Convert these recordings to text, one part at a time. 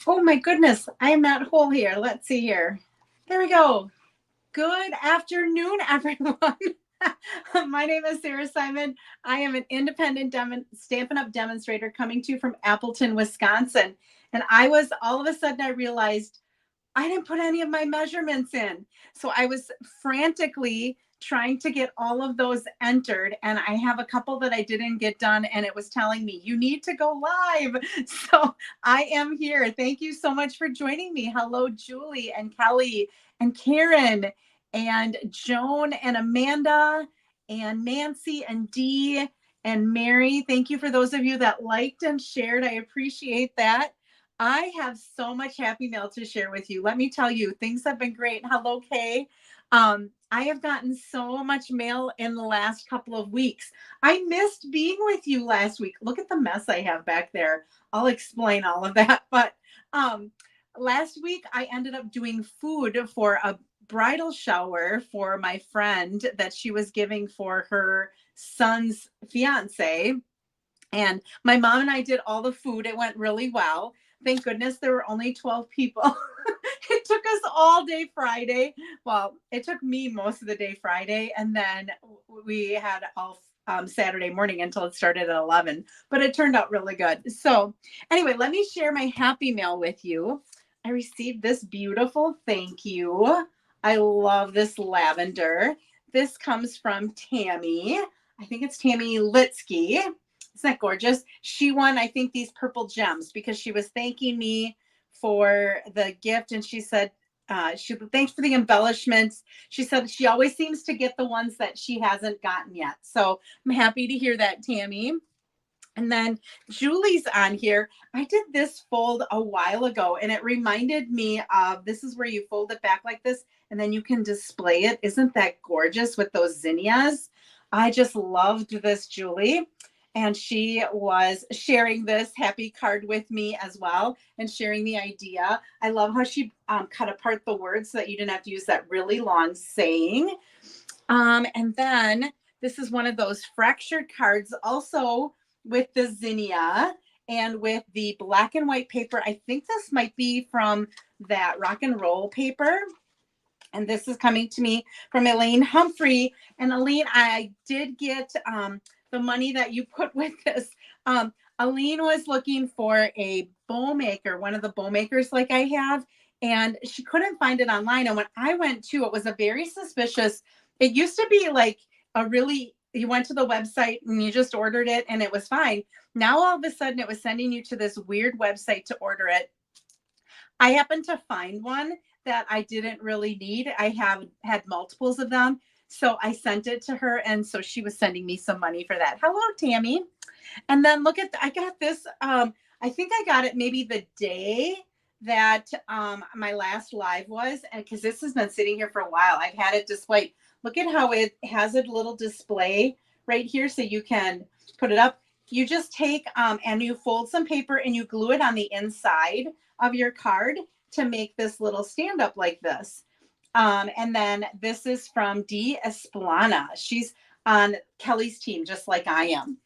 Oh my goodness, I am not whole here. Let's see here. There we go. Good afternoon, everyone. My name is Sarah Simon. I am an independent Stampin' Up! Demonstrator coming to you from Appleton, Wisconsin. And all of a sudden, I realized I didn't put any of my measurements in. So I was frantically trying to get all of those entered. And I have a couple that I didn't get done. And it was telling me, you need to go live. So I am here. Thank you so much for joining me. Hello, Julie and Kelly and Karen and Joan and Amanda and Nancy and Dee and Mary. Thank you for those of you that liked and shared. I appreciate that. I have so much happy mail to share with you. Let me tell you, things have been great. Hello, Kay. I have gotten so much mail in the last couple of weeks. I missed being with you last week. Look at the mess I have back there. I'll explain all of that. But last week, I ended up doing food for a bridal shower for my friend that she was giving for her son's fiance. And my mom and I did all the food. It went really well. Thank goodness there were only 12 people. It took us all day Friday. Well, it took me most of the day Friday. And then we had all Saturday morning until it started at 11. But it turned out really good. So anyway, let me share my happy mail with you. I received this beautiful thank you. I love this lavender. This comes from Tammy. I think it's Tammy Litsky. Isn't that gorgeous? She won, I think, these purple gems because she was thanking me for the gift. And she said, thanks for the embellishments. She said she always seems to get the ones that she hasn't gotten yet. So I'm happy to hear that, Tammy. And then Julie's on here. I did this fold a while ago and it reminded me of, this is where you fold it back like this and then you can display it. Isn't that gorgeous with those zinnias? I just loved this, Julie. And she was sharing this happy card with me as well and sharing the idea. I love how she cut apart the words so that you didn't have to use that really long saying. And then this is one of those fractured cards also with the zinnia and with the black and white paper. I think this might be from that rock and roll paper. And this is coming to me from Elaine Humphrey. And Elaine, I did get the money that you put with this. Aline was looking for a bow maker, one of the bow makers like I have, and she couldn't find it online. And when I went to, it was a very suspicious, it used to be like you went to the website and you just ordered it and it was fine. Now all of a sudden it was sending you to this weird website to order it. I happened to find one that I didn't really need. I have had multiples of them. So I sent it to her. And so she was sending me some money for that. Hello, Tammy. And then look at, I got this. I think I got it maybe the day that my last live was. And because this has been sitting here for a while, I've had it displayed. Look at how it has a little display right here. So you can put it up. You just take and you fold some paper and you glue it on the inside of your card to make this little stand up like this. And then this is from Dee Esplana. She's on Kelly's team, just like I am,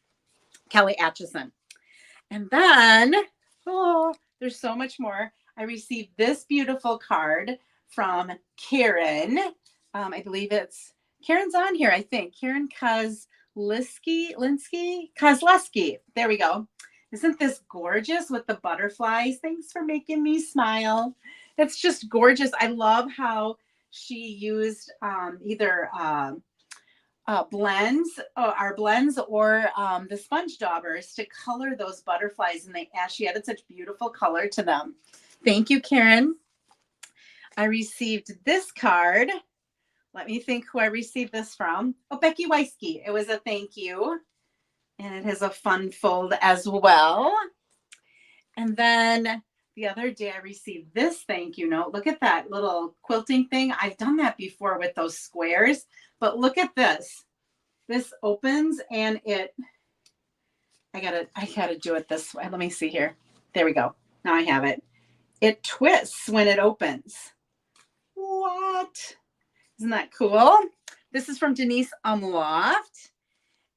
Kelly Atchison. And then, there's so much more. I received this beautiful card from Karen. I believe Karen's on here, I think. Karen Kozleski. There we go. Isn't this gorgeous with the butterflies? Thanks for making me smile. It's just gorgeous. I love how she used either blends or the sponge daubers to color those butterflies, and she added such beautiful color to them. Thank you, Karen. I received this card. Let me think who I received this from. Oh, Becky Weisky. It was a thank you. And it has a fun fold as well. And then the other day I received this thank you note. Look at that little quilting thing. I've done that before with those squares, but look at this. This opens and I gotta do it this way. Let me see here. There we go. Now I have it. It twists when it opens. What? Isn't that cool? This is from Denise Umloft.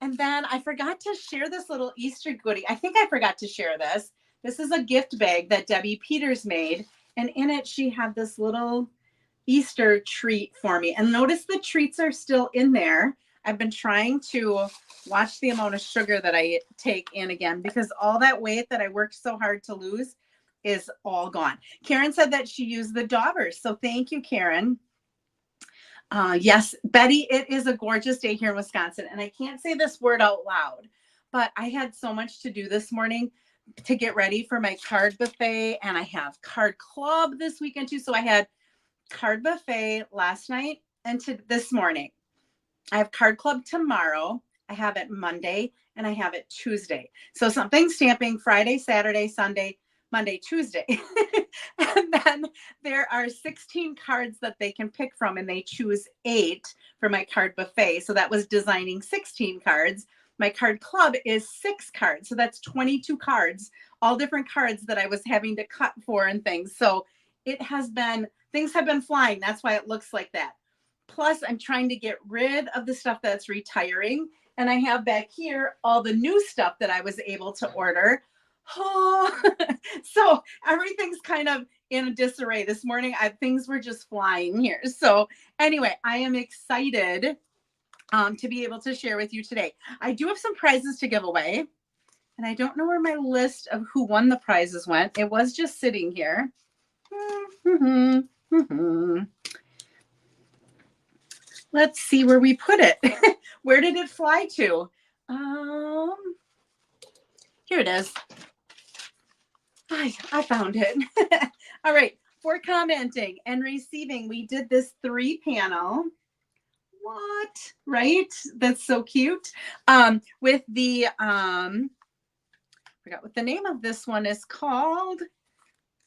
And then I forgot to share this little Easter goodie. I think I forgot to share this. This is a gift bag that Debbie Peters made. And in it, she had this little Easter treat for me. And notice the treats are still in there. I've been trying to watch the amount of sugar that I take in again, because all that weight that I worked so hard to lose is all gone. Karen said that she used the daubers. So thank you, Karen. Yes, Betty, it is a gorgeous day here in Wisconsin. And I can't say this word out loud, but I had so much to do this morning to get ready for my card buffet. And I have card club this weekend too. So I had card buffet last night and to this morning. I have card club tomorrow. I have it Monday and I have it Tuesday. So something stamping Friday, Saturday, Sunday, Monday, Tuesday. And then there are 16 cards that they can pick from, and they choose 8 for my card buffet. So that was designing 16 cards. My card club is 6 cards. So that's 22 cards, all different cards that I was having to cut for and things. So it has been, things have been flying. That's why it looks like that. Plus, I'm trying to get rid of the stuff that's retiring. And I have back here all the new stuff that I was able to order. Oh, so everything's kind of in a disarray. This morning, things were just flying here. So anyway, I am excited to be able to share with you today. I do have some prizes to give away. And I don't know where my list of who won the prizes went. It was just sitting here. Let's see where we put it. Where did it fly to? Here it is. I found it. All right. For commenting and receiving, we did this 3-panel. What? Right? That's so cute. With the, forgot what the name of this one is called.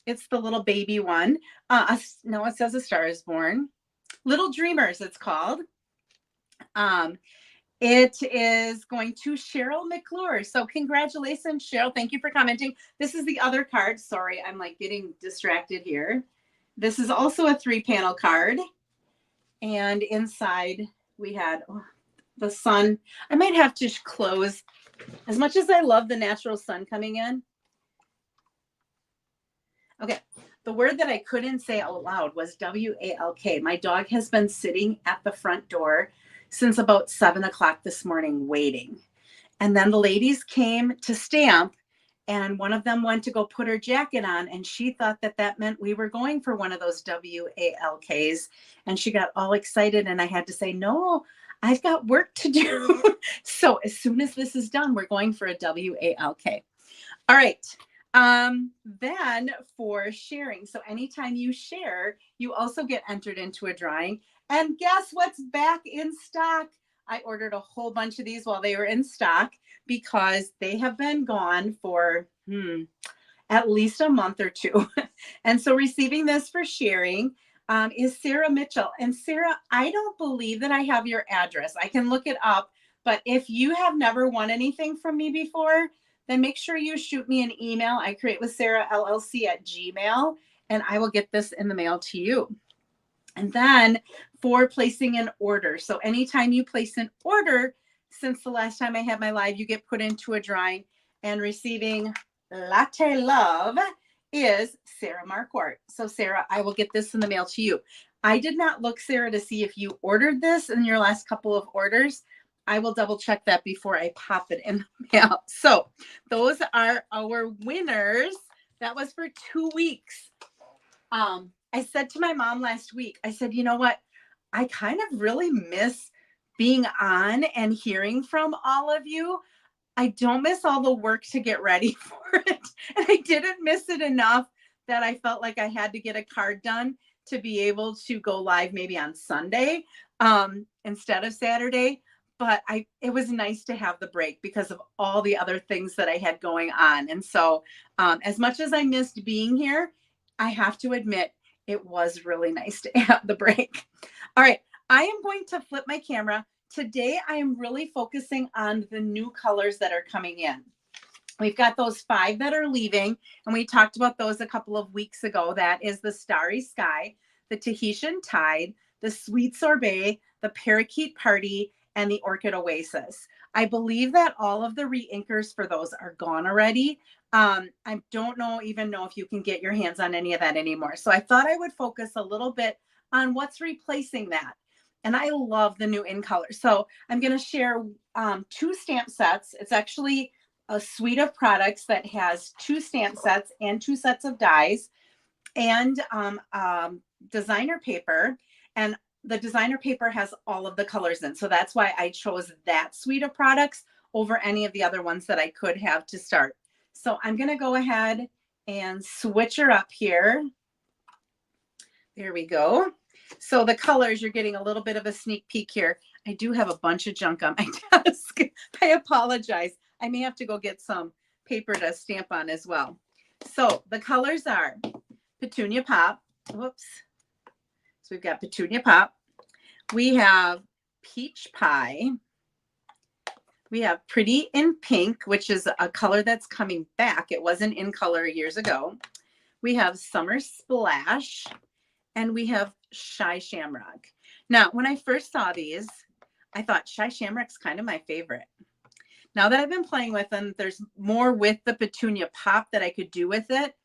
It's the little baby one. No, it says A Star is Born. Little Dreamers, it's called. It is going to Cheryl McClure. So congratulations, Cheryl. Thank you for commenting. This is the other card. Sorry, I'm like getting distracted here. This is also a 3-panel card. And inside we had the sun. I might have to close. As much as I love the natural sun coming in. Okay. The word that I couldn't say out loud was W-A-L-K. My dog has been sitting at the front door since about 7 o'clock this morning waiting. And then the ladies came to stamp, and one of them went to go put her jacket on, and she thought that that meant we were going for one of those W-A-L-Ks. And she got all excited, and I had to say, no, I've got work to do. So as soon as this is done, we're going for a W-A-L-K. All right. Then for sharing. So anytime you share, you also get entered into a drawing. And guess what's back in stock? I ordered a whole bunch of these while they were in stock because they have been gone for at least a month or 2. And so receiving this for sharing is Sarah Mitchell. And Sarah, I don't believe that I have your address. I can look it up. But if you have never won anything from me before, then make sure you shoot me an email. I create with Sarah LLC at Gmail, and I will get this in the mail to you. And then for placing an order. So anytime you place an order, since the last time I had my live, you get put into a drawing. And receiving Latte Love is Sarah Marquardt. So Sarah, I will get this in the mail to you. I did not look, Sarah, to see if you ordered this in your last couple of orders. I will double check that before I pop it in the mail. So those are our winners. That was for 2 weeks. I said to my mom last week, I said, you know what? I kind of really miss being on and hearing from all of you. I don't miss all the work to get ready for it. And I didn't miss it enough that I felt like I had to get a card done to be able to go live maybe on Sunday instead of Saturday. But it was nice to have the break because of all the other things that I had going on. And so as much as I missed being here, I have to admit it was really nice to have the break. All right, I am going to flip my camera. Today, I am really focusing on the new colors that are coming in. We've got those 5 that are leaving, and we talked about those a couple of weeks ago. That is the Starry Sky, the Tahitian Tide, the Sweet Sorbet, the Parakeet Party, and the Orchid Oasis. I believe that all of the reinkers for those are gone already. I don't even know if you can get your hands on any of that anymore. So I thought I would focus a little bit on what's replacing that. And I love the new in color. So I'm going to share 2 stamp sets. It's actually a suite of products that has 2 stamp sets and 2 sets of dies and designer paper. And the designer paper has all of the colors in. So that's why I chose that suite of products over any of the other ones that I could have to start. So I'm going to go ahead and switch her up here. There we go. So the colors, you're getting a little bit of a sneak peek here. I do have a bunch of junk on my desk. I apologize. I may have to go get some paper to stamp on as well. So the colors are Petunia Pop. Whoops. So we've got Petunia Pop. We have Peach Pie. We have Pretty in Pink, which is a color that's coming back. It wasn't in color years ago. We have Summer Splash. And we have Shy Shamrock. Now, when I first saw these, I thought Shy Shamrock's kind of my favorite. Now that I've been playing with them, there's more with the Petunia Pop that I could do with it.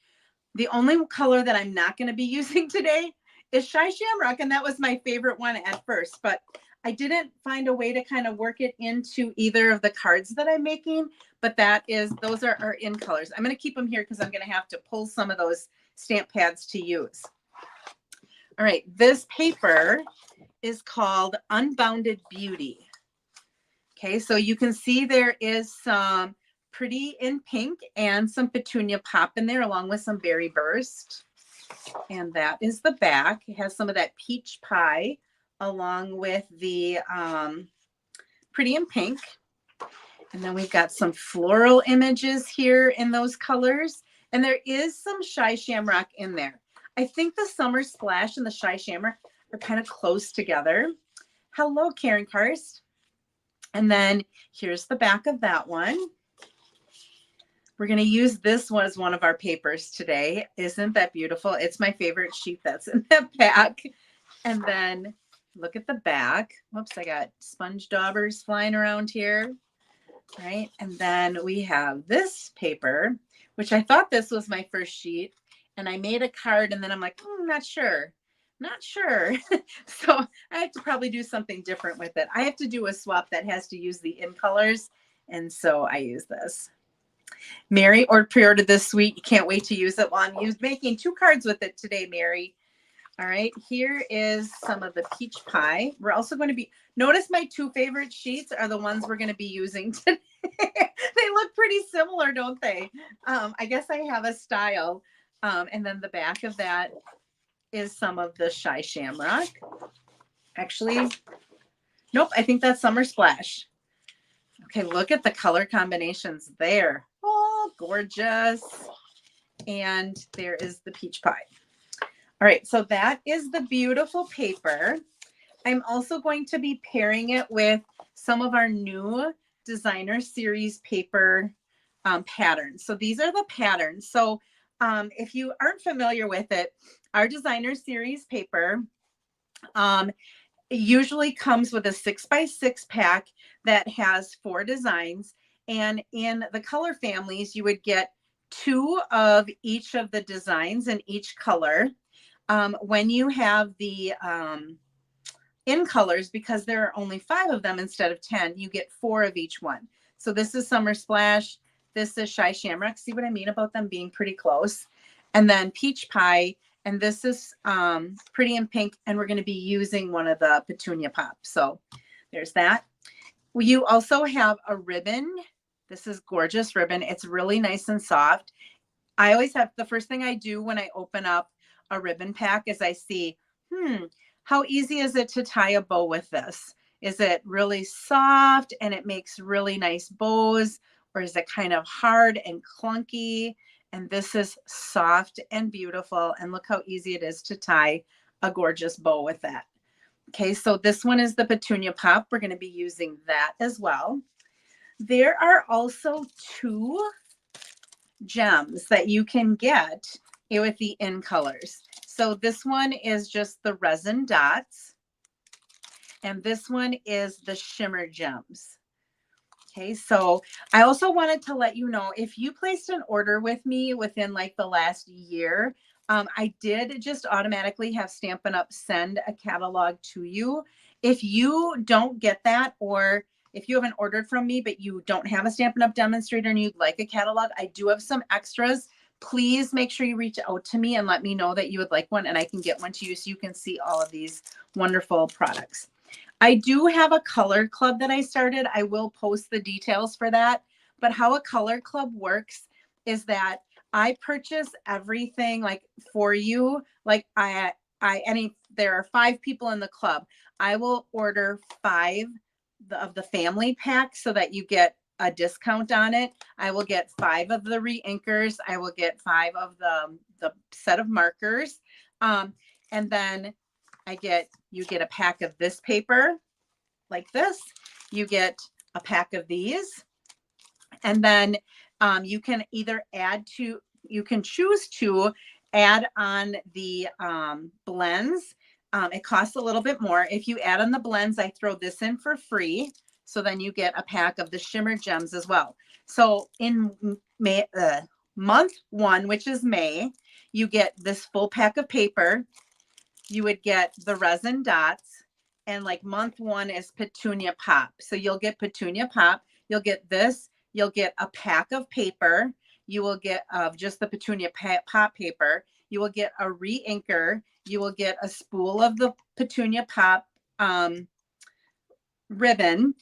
The only color that I'm not going to be using today is Shy Shamrock, and that was my favorite one at first. But I didn't find a way to kind of work it into either of the cards that I'm making, but those are in colors. I'm going to keep them here because I'm going to have to pull some of those stamp pads to use. All right, this paper is called Unbounded Beauty. Okay, so you can see there is some Pretty in Pink and some Petunia Pop in there along with some Berry Burst. And that is the back. It has some of that Peach Pie along with the Pretty in Pink. And then we've got some floral images here in those colors. And there is some Shy Shamrock in there. I think the Summer Splash and the Shy Shamrock are kind of close together. Hello, Karen Karst. And then here's the back of that one. We're going to use this one as one of our papers today. Isn't that beautiful? It's my favorite sheet that's in that back. And then look at the back. Whoops, I got sponge daubers flying around here. Right. And then we have this paper, which I thought this was my first sheet. And I made a card and then I'm like, not sure. So I have to probably do something different with it. I have to do a swap that has to use the in colors. And so I use this. Mary pre-ordered this suite. You can't wait to use it. Well, I'm making 2 cards with it today, Mary. All right, here is some of the Peach Pie. We're also going to be, notice my 2 favorite sheets are the ones we're going to be using today. They look pretty similar, don't they? I guess I have a style. And then the back of that is some of the Shy Shamrock. Actually, nope, I think that's Summer Splash. Okay, look at the color combinations there. Oh, gorgeous. And there is the Peach Pie. All right, so that is the beautiful paper. I'm also going to be pairing it with some of our new designer series paper patterns. So these are the patterns. So if you aren't familiar with it, our designer series paper usually comes with a 6x6 pack that has 4 designs. And in the color families, you would get 2 of each of the designs in each color. When you have the in colors, because there are only 5 of them instead of 10, you get 4 of each one. So this is Summer Splash. This is Shy Shamrock. See what I mean about them being pretty close? And then Peach Pie. And this is Pretty in Pink. And we're going to be using one of the Petunia Pop. So there's that. Well, you also have a ribbon. This is gorgeous ribbon. It's really nice and soft. I always have, the first thing I do when I open up a ribbon pack is I see, how easy is it to tie a bow with this? Is it really soft and it makes really nice bows, or is it kind of hard and clunky? And this is soft and beautiful. And look how easy it is to tie a gorgeous bow with that. Okay, so this one is the Petunia Pop. We're going to be using that as well. There are also 2 gems that you can get with the in colors. So this one is just the resin dots. And this one is the shimmer gems. Okay, so I also wanted to let you know, if you placed an order with me within like the last year, I did just automatically have Stampin' Up! Send a catalog to you. If you don't get that, or if you haven't ordered from me, but you don't have a Stampin' Up! Demonstrator and you'd like a catalog, I do have some extras. Please make sure you reach out to me and let me know that you would like one, and I can get one to you so you can see all of these wonderful products. I do have a color club that I started. I will post the details for that. But how a color club works is that I purchase everything like for you. Like there are 5 people in the club. I will order 5 of the family pack so that you get a discount on it. I will get 5 of the re-inkers. I will get 5 of the set of markers. And then you get a pack of this paper like this. You get a pack of these. And then you can choose to add on the blends. It costs a little bit more. If you add on the blends, I throw this in for free. So then you get a pack of the shimmer gems as well. So in month 1, which is May, you get this full pack of paper. You would get the resin dots, and like month 1 is Petunia Pop. So you'll get Petunia Pop. You'll get this. You'll get a pack of paper. You will get just the Petunia Pop paper. You will get a re-inker. You will get a spool of the Petunia Pop ribbon.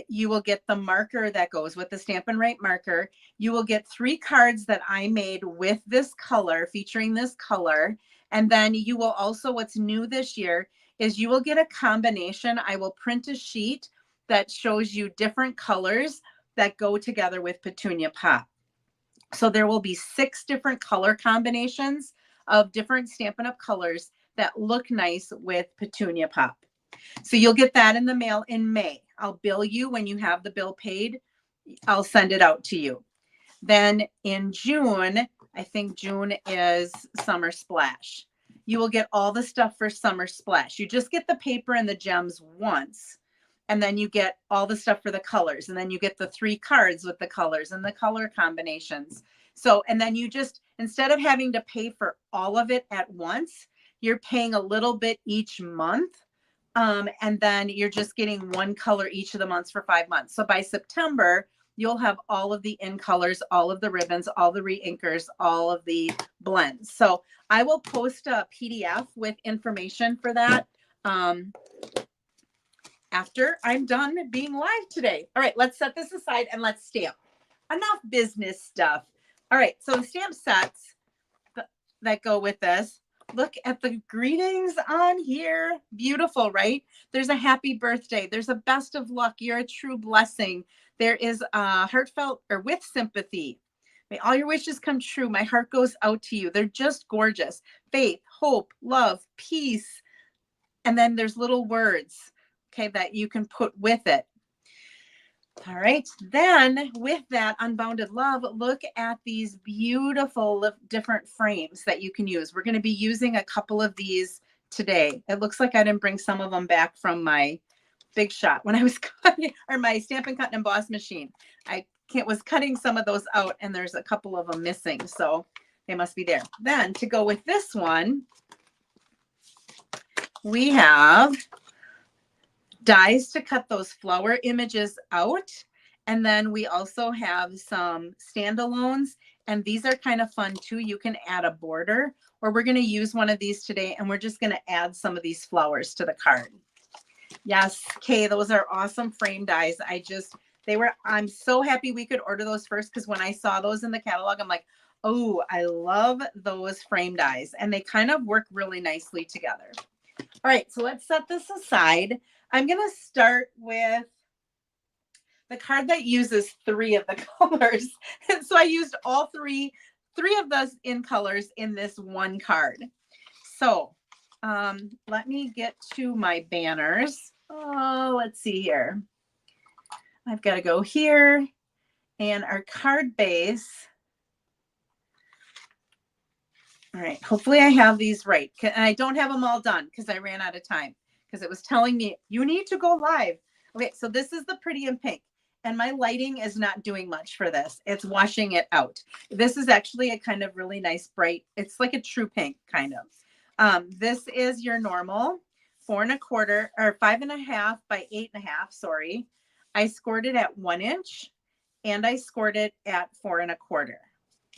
You will get the marker that goes with the Stampin' Right marker. You will get 3 cards that I made with this color, featuring this color. And then you will also, what's new this year is you will get a combination. I will print a sheet that shows you different colors that go together with Petunia Pop. So there will be 6 different color combinations of different Stampin' Up! Colors that look nice with Petunia Pop. So you'll get that in the mail in May. I'll bill you when you have the bill paid. I'll send it out to you. Then in June, I think June is Summer Splash. You will get all the stuff for Summer Splash. You just get the paper and the gems once, and then you get all the stuff for the colors. And then you get the 3 cards with the colors and the color combinations. So, and then you just, instead of having to pay for all of it at once, you're paying a little bit each month. And then you're just getting 1 color each of the months for 5 months. So by September, you'll have all of the in colors, all of the ribbons, all the re-inkers, all of the blends. So I will post a PDF with information for that after I'm done being live today. All right, let's set this aside and let's stamp. Enough business stuff. All right, so the stamp sets that go with this. Look at the greetings on here. Beautiful, right? There's a happy birthday. There's a best of luck. You're a true blessing. There is a heartfelt or with sympathy. May all your wishes come true. My heart goes out to you. They're just gorgeous. Faith, hope, love, peace. And then there's little words, okay, that you can put with it. All right, then with that unbounded love, look at these beautiful different frames that you can use. We're going to be using a couple of these today. It looks like I didn't bring some of them back from my Big Shot when I was cutting, or my Stampin' Cut and Emboss machine. I was cutting some of those out, and there's a couple of them missing, so they must be there. Then to go with this one, we have dies to cut those flower images out. And then we also have some standalones, and these are kind of fun too. You can add a border, or we're going to use one of these today, and we're just going to add some of these flowers to the card. Yes, Kay, those are awesome frame dies. I'm so happy we could order those first, because when I saw those in the catalog, I'm like, oh, I love those frame dies, and they kind of work really nicely together. All right, so let's set this aside. I'm going to start with the card that uses 3 of the colors. And so I used all three of those in colors in this one card. So let me get to my banners. Oh, let's see here. I've got to go here, and our card base. All right, hopefully I have these right. And I don't have them all done because I ran out of time, because it was telling me you need to go live. Okay, so this is the Pretty in Pink. and my lighting is not doing much for this. It's washing it out. This is actually a kind of really nice bright, it's like a true pink kind of. This is your normal 4¼ or 5½ by 8½, sorry. I scored it at 1 inch and I scored it at 4¼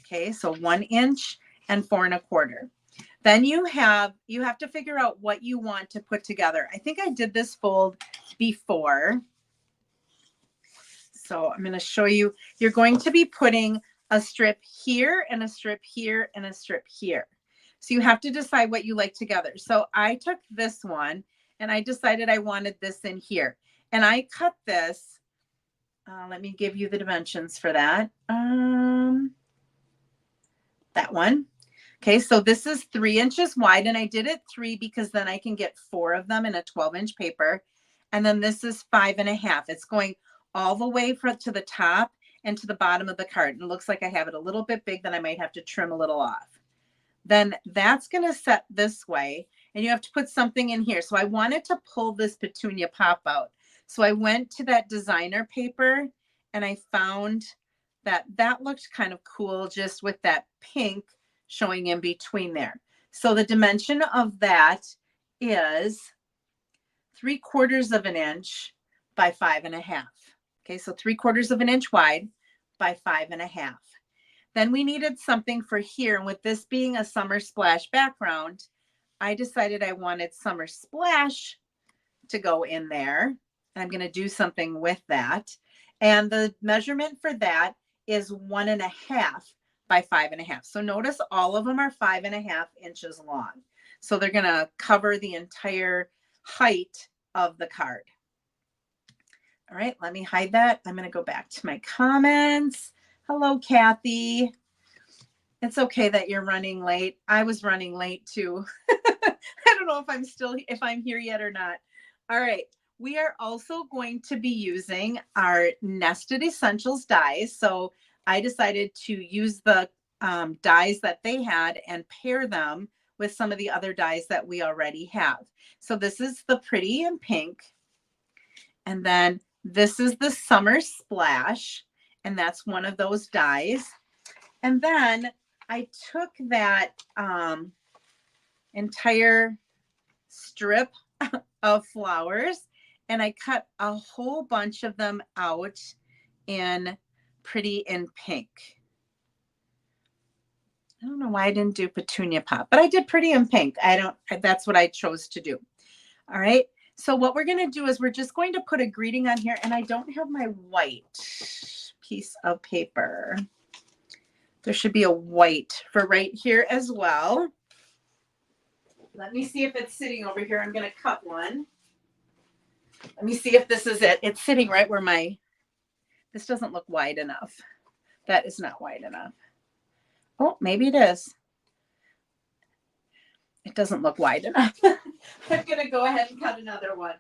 Okay, so 1 inch and 4¼ Then you have to figure out what you want to put together. I think I did this fold before. So I'm going to show you. You're going to be putting a strip here and a strip here and a strip here. So you have to decide what you like together. So I took this one and I decided I wanted this in here. And I cut this. Let me give you the dimensions for that. That one. Okay, so this is 3 inches wide, and I did it 3 because then I can get 4 of them in a 12-inch paper. And then this is 5½. It's going all the way to the top and to the bottom of the card. And it looks like I have it a little bit big, then I might have to trim a little off. Then that's going to set this way, and you have to put something in here. So I wanted to pull this petunia pop out. So I went to that designer paper, and I found that looked kind of cool just with that pink showing in between there. So the dimension of that is 3/4 inch by 5½. Okay, so 3/4 inch wide by 5½. Then we needed something for here. And with this being a summer splash background, I decided I wanted summer splash to go in there. And I'm going to do something with that. And the measurement for that is 1½ by 5½. So notice all of them are 5½ inches long. So they're going to cover the entire height of the card. All right, let me hide that. I'm going to go back to my comments. Hello, Kathy. It's okay that you're running late. I was running late too. I don't know if I'm here yet or not. All right. We are also going to be using our Nested Essentials dies. So I decided to use the dies that they had and pair them with some of the other dies that we already have. So this is the Pretty in Pink. And then this is the Summer Splash. And that's one of those dies. And then I took that entire strip of flowers and I cut a whole bunch of them out in Pretty in Pink. I don't know why I didn't do Petunia Pop, but I did Pretty in Pink. That's what I chose to do. All right. So what we're going to do is we're just going to put a greeting on here, and I don't have my white piece of paper. There should be a white for right here as well. Let me see if it's sitting over here. I'm going to cut one. Let me see if this is it. It's sitting right where this doesn't look wide enough. That is not wide enough. Oh, maybe it is. It doesn't look wide enough. I'm going to go ahead and cut another one.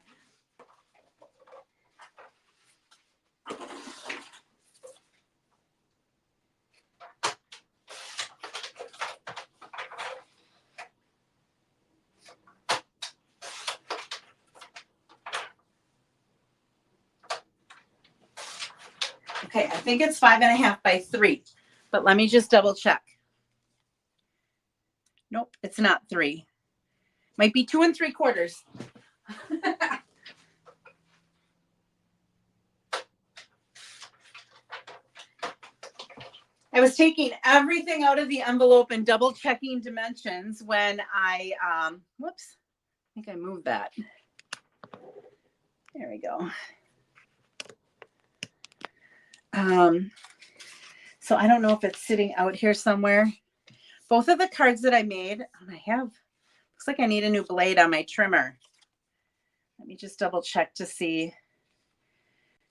Okay, I think it's 5½ by 3, but let me just double check. Nope, it's not 3. Might be 2 3/4. I was taking everything out of the envelope and double checking dimensions when I, whoops, I think I moved that. There we go. So I don't know if it's sitting out here somewhere. Both of the cards that I made, looks like I need a new blade on my trimmer. Let me just double check to see.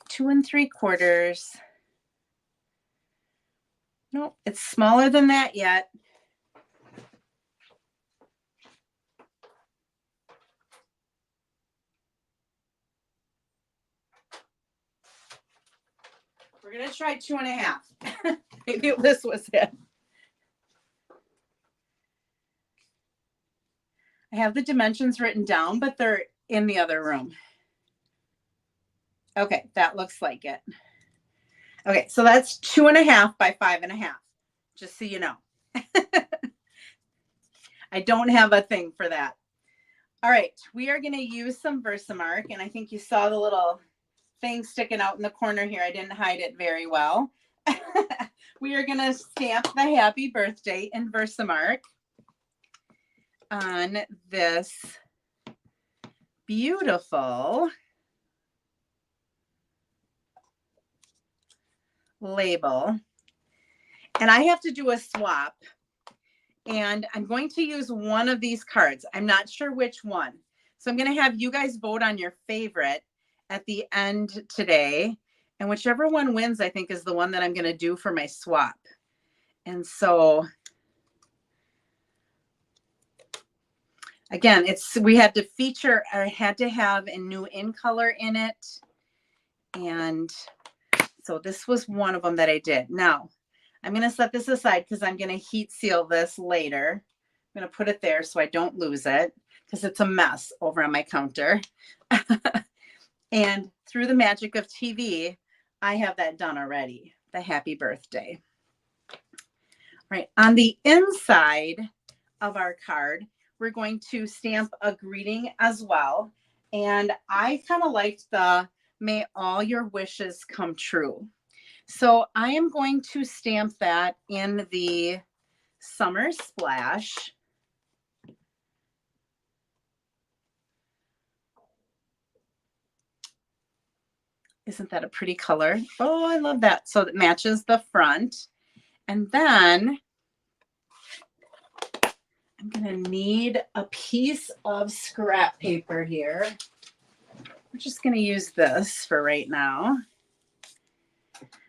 2 3/4. Nope, it's smaller than that yet. We're going to try 2½. Maybe this was it. I have the dimensions written down, but they're in the other room. Okay, that looks like it. Okay, so that's 2.5 by 5.5, just so you know. I don't have a thing for that. All right, we are going to use some Versamark, and I think you saw the little thing sticking out in the corner here. I didn't hide it very well. We are going to stamp the happy birthday in Versamark on this beautiful label. And I have to do a swap. And I'm going to use one of these cards. I'm not sure which one. So I'm going to have you guys vote on your favorite at the end today. And whichever one wins, I think, is the one that I'm going to do for my swap. And so, again, we had to feature, or had to have a new in color in it. And so this was one of them that I did. Now, I'm going to set this aside because I'm going to heat seal this later. I'm going to put it there so I don't lose it because it's a mess over on my counter. And through the magic of TV, I have that done already, the happy birthday. Right, on the inside of our card, we're going to stamp a greeting as well. And I kind of liked the "May all your wishes come true." So I am going to stamp that in the Summer Splash. Isn't that a pretty color? Oh, I love that. So it matches the front. And then I'm going to need a piece of scrap paper here. We're just going to use this for right now.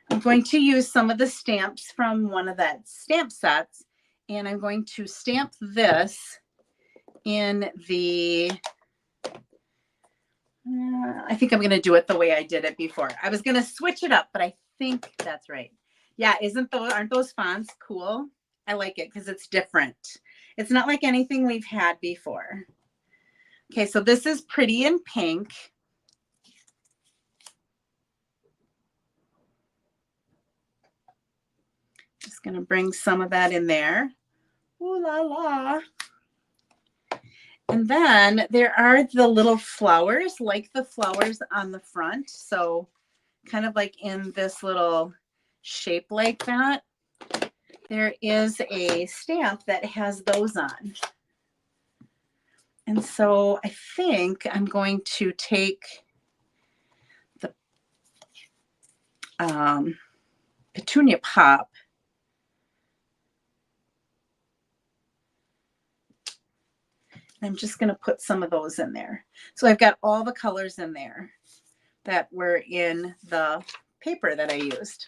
I'm going to use some of the stamps from one of that stamp sets, and I'm going to stamp this in the, I think I'm going to do it the way I did it before. I was going to switch it up, but I think that's right. Yeah, aren't those fonts cool? I like it because it's different. It's not like anything we've had before. Okay, so this is Pretty in Pink. Just going to bring some of that in there. Ooh la la. And then there are the little flowers, like the flowers on the front. So kind of like in this little shape like that. There is a stamp that has those on. And so I think I'm going to take the Petunia Pop. I'm just going to put some of those in there. So I've got all the colors in there that were in the paper that I used.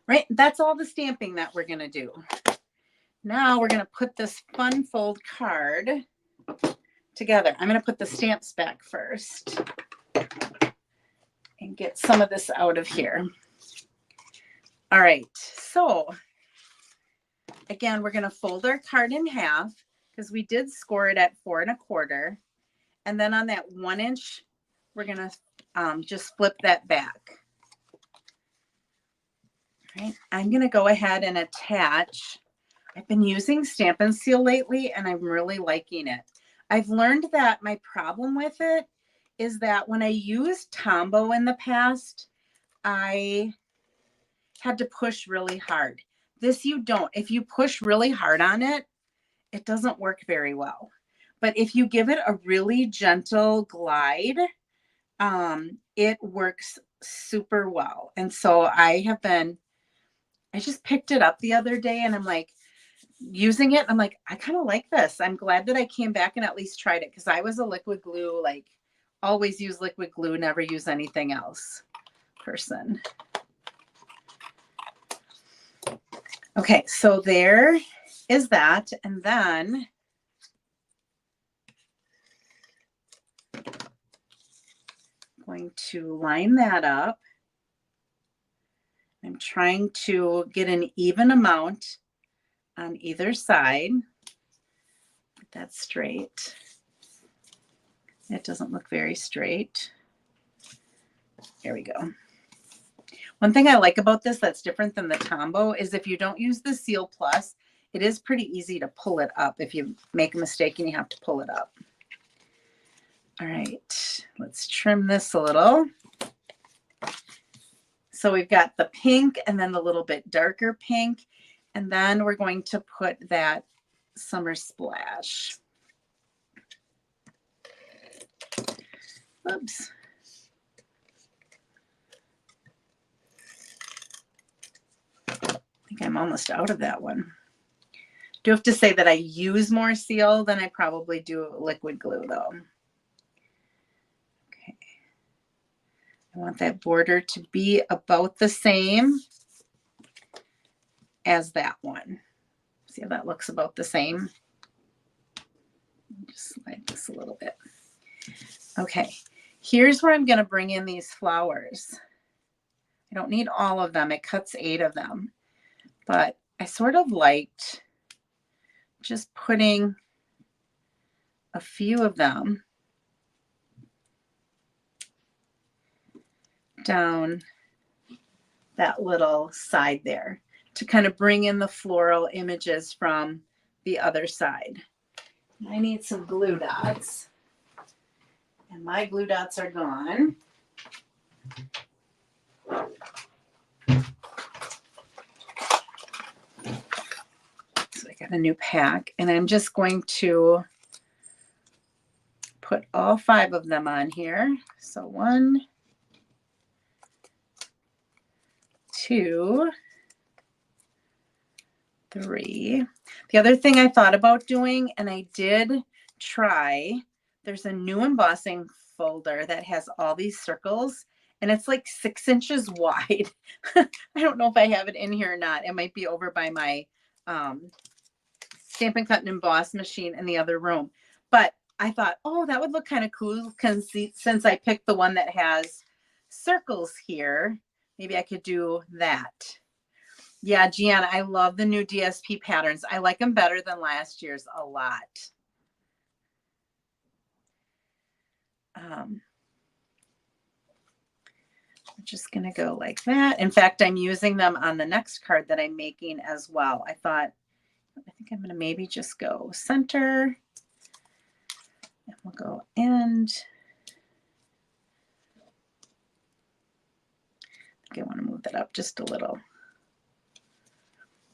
Right, that's all the stamping that we're going to do. Now we're going to put this fun fold card together. I'm going to put the stamps back first and get some of this out of here. All right, so again, we're going to fold our card in half because we did score it at 4 1/4. And then on that 1 inch, we're going to just flip that back. All right, I'm going to go ahead and attach. I've been using Stamp & Seal lately, and I'm really liking it. I've learned that my problem with it is that when I used Tombow in the past, I had to push really hard. This you don't. If you push really hard on it, it doesn't work very well. But if you give it a really gentle glide, it works super well. And so I just picked it up the other day, and I'm like, using it, I'm like, I kind of like this. I'm glad that I came back and at least tried it because I was a liquid glue, like always use liquid glue, never use anything else person. Okay, so there is that. And then I'm going to line that up. I'm trying to get an even amount on either side. Get that straight. It doesn't look very straight. There we go. One thing I like about this that's different than the Tombow is if you don't use the Seal Plus, it is pretty easy to pull it up if you make a mistake and you have to pull it up. All right, let's trim this a little. So we've got the pink and then the little bit darker pink. And then we're going to put that Summer Splash. Oops. I think I'm almost out of that one. Do have to say that I use more Seal than I probably do liquid glue though. Okay. I want that border to be about the same as that one. See how that looks about the same? Just slide this a little bit. Okay, here's where I'm going to bring in these flowers. I don't need all of them. It cuts 8 of them. But I sort of liked just putting a few of them down that little side there to kind of bring in the floral images from the other side. I need some glue dots. And my glue dots are gone. So I got a new pack, and I'm just going to put all 5 of them on here. So 1, 2, 3. The other thing I thought about doing, and I did try, there's a new embossing folder that has all these circles, and it's like 6 inches wide. I don't know if I have it in here or not. It might be over by my Stampin' Cut and Emboss machine in the other room. But I thought, oh, that would look kind of cool since I picked the one that has circles here. Maybe I could do that. Yeah, Gianna, I love the new DSP patterns. I like them better than last year's a lot. I'm just going to go like that. In fact, I'm using them on the next card that I'm making as well. I think I'm going to maybe just go center. And we'll go end. I think I want to move that up just a little.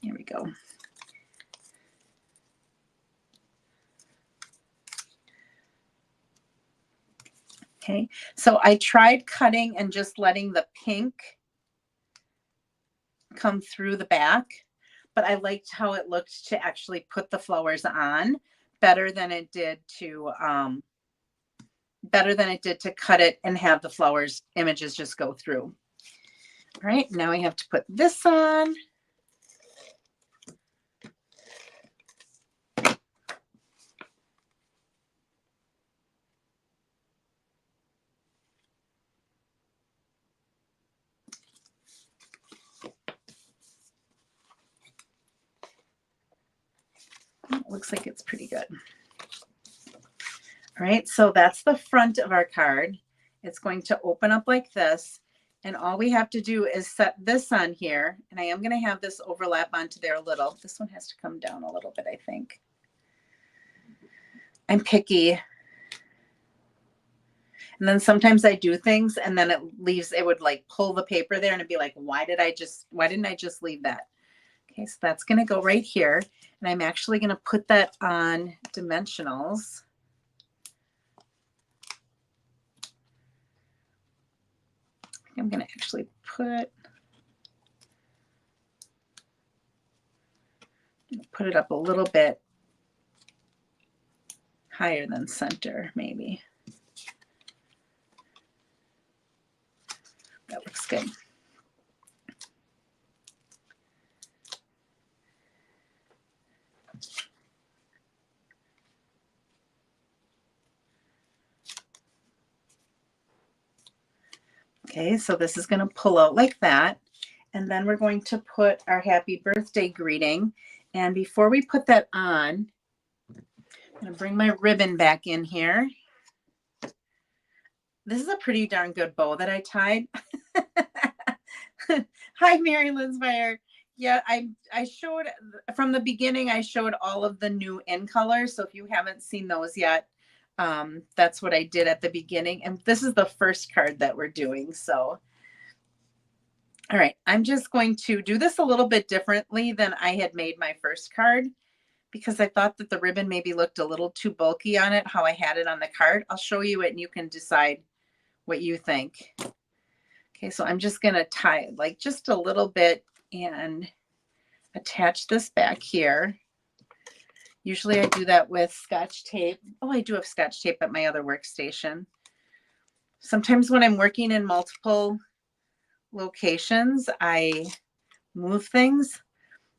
Here we go. Okay, so I tried cutting and just letting the pink come through the back, but I liked how it looked to actually put the flowers on better than it did to cut it and have the flowers images just go through. All right, now I have to put this on. It looks like it's pretty good. All right, so that's the front of our card. It's going to open up like this, and all we have to do is set this on here, and I am going to have this overlap onto there a little. This one has to come down a little bit, I think. I'm picky. And then sometimes I do things and then it would like pull the paper there and it'd be like, why didn't I just leave that? Okay, so that's going to go right here. And I'm actually going to put that on dimensionals. I'm going to actually put it up a little bit higher than center, maybe. That looks good. Okay, so this is going to pull out like that. And then we're going to put our happy birthday greeting. And before we put that on, I'm going to bring my ribbon back in here. This is a pretty darn good bow that I tied. Hi, Mary Linsmeyer. Yeah, I showed from the beginning, I showed all of the new in colors. So if you haven't seen those yet, that's what I did at the beginning. And this is the first card that we're doing. So, all right, I'm just going to do this a little bit differently than I had made my first card because I thought that the ribbon maybe looked a little too bulky on it, how I had it on the card. I'll show you it and you can decide what you think. Okay, so I'm just going to tie like just a little bit and attach this back here. Usually I do that with Scotch tape. Oh, I do have Scotch tape at my other workstation. Sometimes when I'm working in multiple locations, I move things.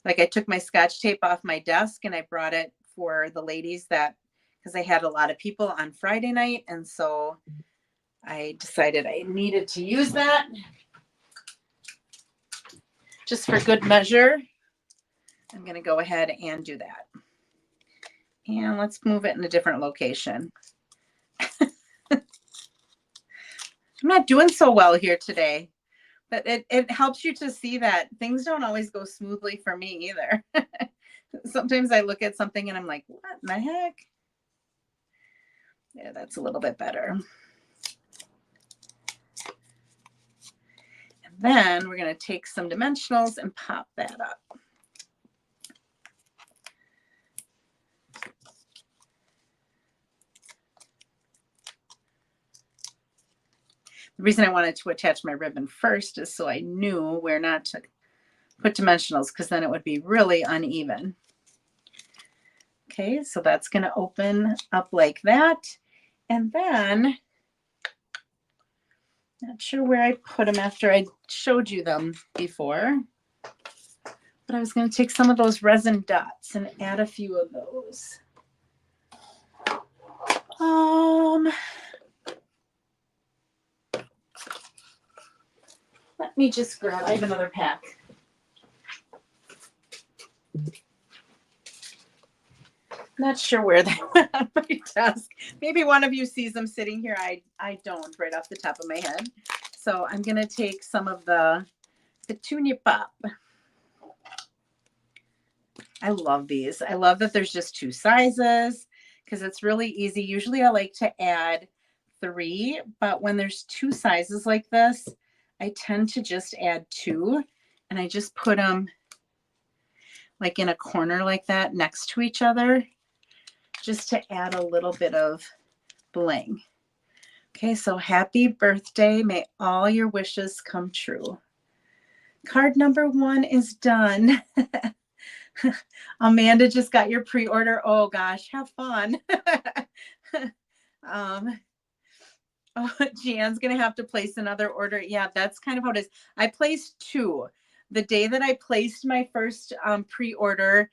Like I took my Scotch tape off my desk and I brought it for the ladies that, because I had a lot of people on Friday night. And so I decided I needed to use that just for good measure. I'm going to go ahead and do that. And let's move it in a different location. I'm not doing so well here today, but it helps you to see that things don't always go smoothly for me either. Sometimes I look at something and I'm like, what in the heck? Yeah, that's a little bit better. And then we're going to take some dimensionals and pop that up. The reason I wanted to attach my ribbon first is so I knew where not to put dimensionals because then it would be really uneven. Okay, so that's going to open up like that. And then, not sure where I put them after I showed you them before, but I was going to take some of those resin dots and add a few of those. Let me just grab, I have another pack. Not sure where they went on my desk. Maybe one of you sees them sitting here. I don't right off the top of my head. So I'm going to take some of the Petunia Pop. I love these. I love that there's just two sizes because it's really easy. Usually I like to add 3, but when there's 2 sizes like this, I tend to just add 2 and I just put them like in a corner like that next to each other just to add a little bit of bling. Okay, so happy birthday. May all your wishes come true. Card number 1 is done. Amanda just got your pre-order. Oh gosh, have fun. Oh, Jan's gonna have to place another order. Yeah, that's kind of how it is. I placed 2. The day that I placed my first pre-order,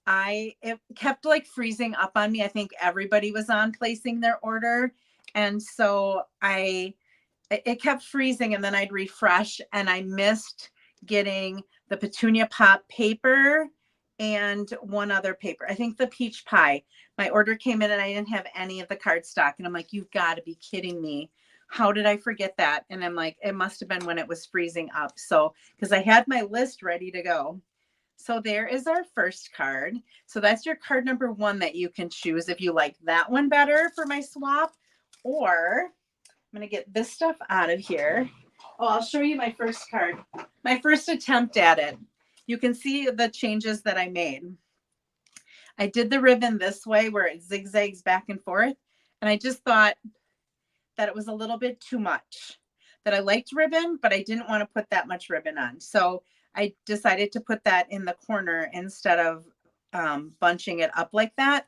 it kept like freezing up on me. I think everybody was on placing their order, and so it kept freezing, and then I'd refresh, and I missed getting the Petunia Pop paper and one other paper. I think the peach pie. My order came in and I didn't have any of the cardstock. And I'm like, you've got to be kidding me. How did I forget that? And I'm like, it must have been when it was freezing up. So, because I had my list ready to go. So there is our first card. So that's your card number 1 that you can choose if you like that one better for my swap. Or I'm going to get this stuff out of here. Oh, I'll show you my first card. My first attempt at it. You can see the changes that I made. I did the ribbon this way where it zigzags back and forth. And I just thought that it was a little bit too much. That I liked ribbon, but I didn't want to put that much ribbon on. So I decided to put that in the corner instead of bunching it up like that.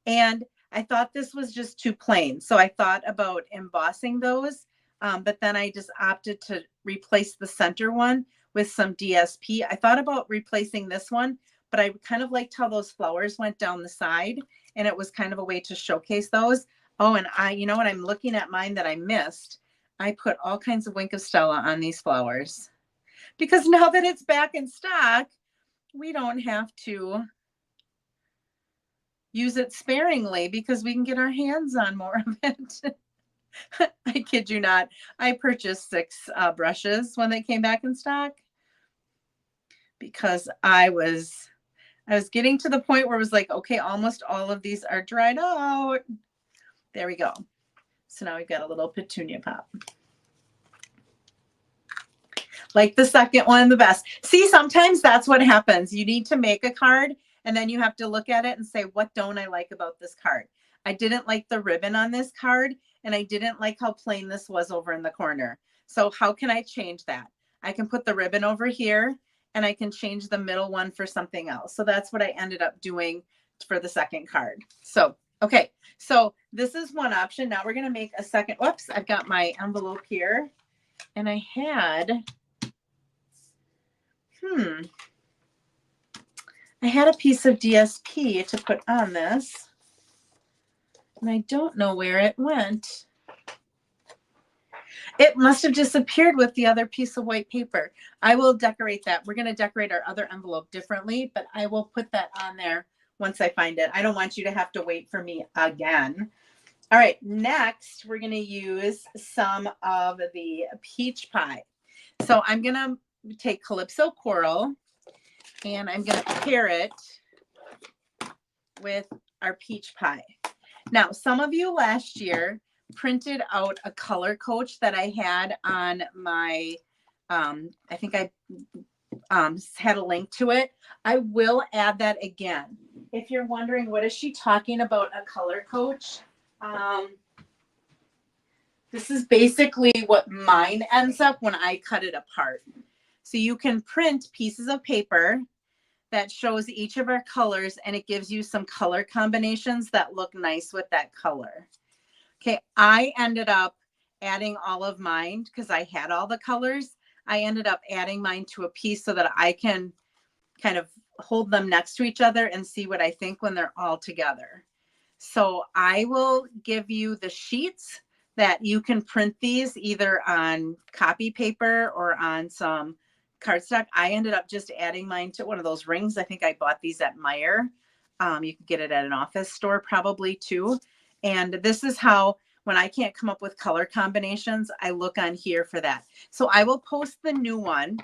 And I thought this was just too plain. So I thought about embossing those, but then I just opted to replace the center one with some DSP. I thought about replacing this one, but I kind of liked how those flowers went down the side, and it was kind of a way to showcase those. Oh, and you know what? I'm looking at mine that I missed. I put all kinds of Wink of Stella on these flowers because now that it's back in stock, we don't have to use it sparingly because we can get our hands on more of it. I kid you not. I purchased 6 brushes when they came back in stock because I was getting to the point where it was like, okay, almost all of these are dried out. There we go. So now we've got a little petunia pop. Like the second one, the best. See, sometimes that's what happens. You need to make a card and then you have to look at it and say, what don't I like about this card? I didn't like the ribbon on this card and I didn't like how plain this was over in the corner. So how can I change that? I can put the ribbon over here and I can change the middle one for something else. So that's what I ended up doing for the second card. So, okay. So this is one option. Now we're going to make a second. Whoops, I've got my envelope here and I had a piece of DSP to put on this, and I don't know where it went. It must have disappeared with the other piece of white paper. I will decorate that. We're going to decorate our other envelope differently, but I will put that on there once I find it. I don't want you to have to wait for me again. All right, next we're going to use some of the peach pie. So I'm going to take Calypso Coral, and I'm going to pair it with our peach pie. Now, some of you last year printed out a color coach that I had on my, I think I had a link to it. I will add that again. If you're wondering, what is she talking about, a color coach? This is basically what mine ends up when I cut it apart. So you can print pieces of paper that shows each of our colors, and it gives you some color combinations that look nice with that color. Okay, I ended up adding all of mine because I had all the colors. I ended up adding mine to a piece so that I can kind of hold them next to each other and see what I think when they're all together. So I will give you the sheets that you can print these either on copy paper or on some cardstock. I ended up just adding mine to one of those rings. I think I bought these at Meijer. You can get it at an office store probably too. And this is how, when I can't come up with color combinations, I look on here for that. So I will post the new one,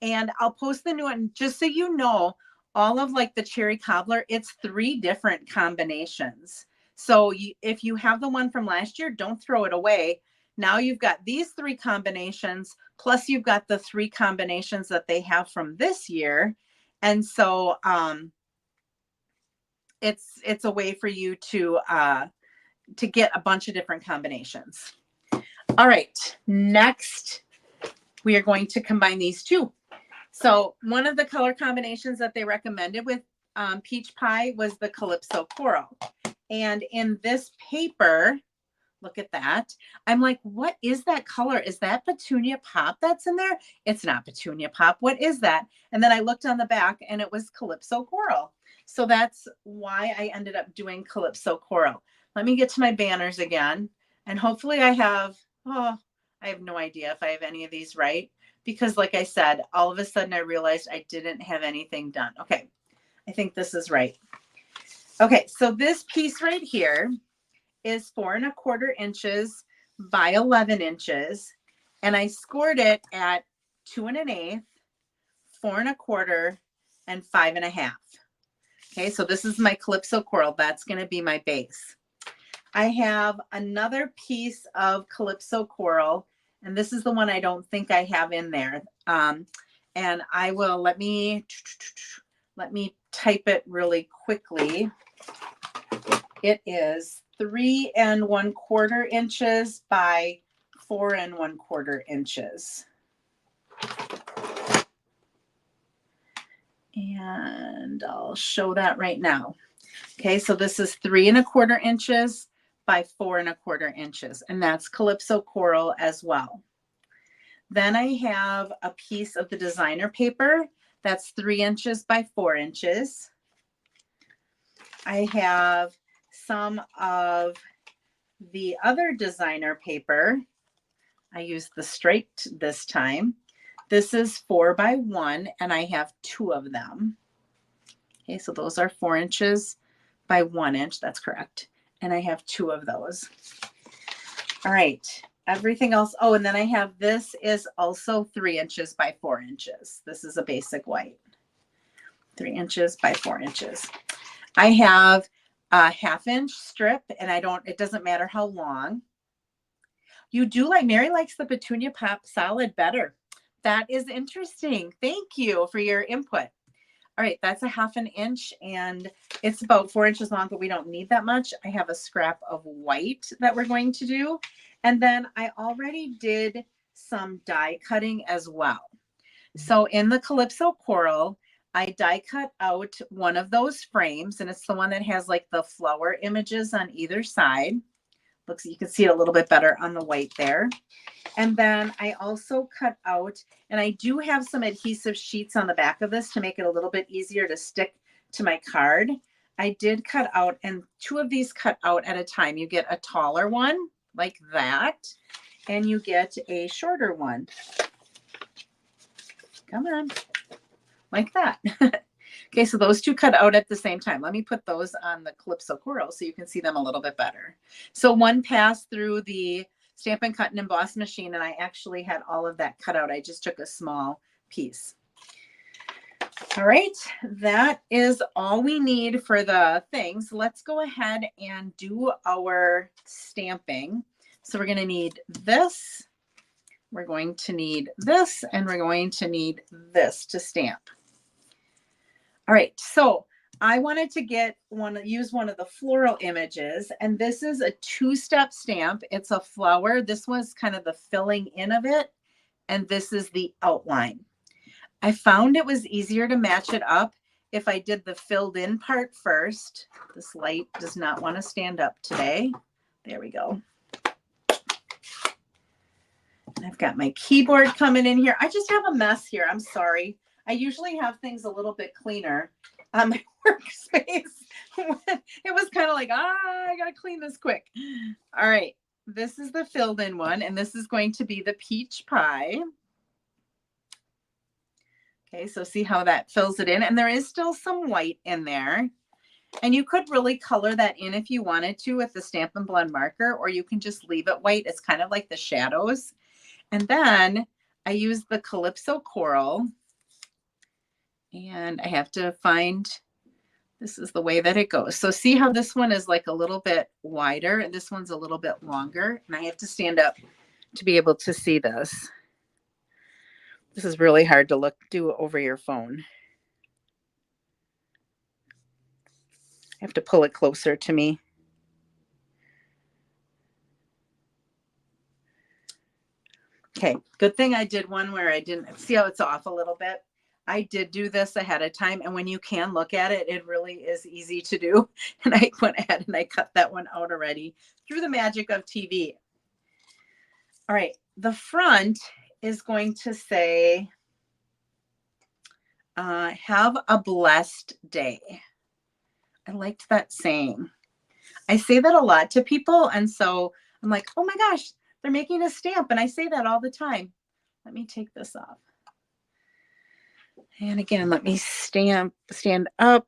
and I'll post the new one just so you know, all of like the cherry cobbler, it's 3 different combinations. So if you have the one from last year, don't throw it away. Now you've got these 3 combinations, plus you've got the 3 combinations that they have from this year. And so it's a way for you to get a bunch of different combinations. All right, next we are going to combine these 2. So one of the color combinations that they recommended with peach pie was the Calypso Coral. And in this paper, look at that. I'm like, what is that color? Is that Petunia Pop that's in there? It's not Petunia Pop. What is that? And then I looked on the back and it was Calypso Coral. So that's why I ended up doing Calypso Coral. Let me get to my banners again. And hopefully I have no idea if I have any of these right. Because like I said, all of a sudden I realized I didn't have anything done. Okay, I think this is right. Okay, so this piece right here is 4 1/4 inches by 11 inches. And I scored it at 2 1/8, 4 1/4, and 5 1/2. Okay, so this is my Calypso Coral. That's going to be my base. I have another piece of Calypso Coral, and this is the one I don't think I have in there. And I will, let me type it really quickly. It is 3 1/4 inches by 4 1/4 inches. And I'll show that right now. Okay, so this is 3 1/4 inches by 4 1/4 inches, and that's Calypso Coral as well. Then I have a piece of the designer paper that's 3 inches by 4 inches. I have some of the other designer paper. I used the striped this time. This is 4 by 1, and I have 2 of them. Okay, so those are 4 inches by 1 inch. That's correct. And I have 2 of those. All right. Everything else. Oh, and then I have, this is also 3 inches by 4 inches. This is a basic white. 3 inches by 4 inches. I have a 1/2 inch strip, and it doesn't matter how long. You do like, Mary likes the Petunia Pop Solid better. That is interesting. Thank you for your input. All right, that's a 1/2 inch, and it's about 4 inches long, but we don't need that much. I have a scrap of white that we're going to do. And then I already did some die cutting as well. So in the Calypso Coral, I die cut out one of those frames, and it's the one that has like the flower images on either side. Looks, you can see it a little bit better on the white there. And then I also cut out, and I do have some adhesive sheets on the back of this to make it a little bit easier to stick to my card. I did cut out, and 2 of these cut out at a time. You get a taller one like that, and you get a shorter one. Come on, like that. Okay, so those 2 cut out at the same time. Let me put those on the Calypso Coral so you can see them a little bit better. So one passed through the Stampin' Cut and Emboss machine, and I actually had all of that cut out. I just took a small piece. All right, that is all we need for the things. Let's go ahead and do our stamping. So we're going to need this, we're going to need this, and we're going to need this to stamp. All right, so I wanted to use one of the floral images, and this is a 2-step stamp. It's a flower. This was kind of the filling in of it, and this is the outline. I found it was easier to match it up if I did the filled in part first. This light does not want to stand up today. There we go. I've got my keyboard coming in here. I just have a mess here. I'm sorry. I usually have things a little bit cleaner on my workspace. It was kind of like, I got to clean this quick. All right. This is the filled in one, and this is going to be the peach pie. Okay, so see how that fills it in, and there is still some white in there. And you could really color that in if you wanted to with the Stampin' Blend marker, or you can just leave it white. It's kind of like the shadows. And then I use the Calypso Coral, and I have to find, this is the way that it goes. So see how this one is like a little bit wider, and this one's a little bit longer, and I have to stand up to be able to see this. This is really hard to do over your phone. I have to pull it closer to me. Okay, good thing I did one where I didn't see how it's off a little bit. I did do this ahead of time, and when you can look at it, it really is easy to do. And I went ahead and I cut that one out already through the magic of TV. All right, the front is going to say, have a blessed day. I liked that saying. I say that a lot to people, and so I'm like, oh my gosh, they're making a stamp, and I say that all the time. Let me take this off. And again, let me stand up.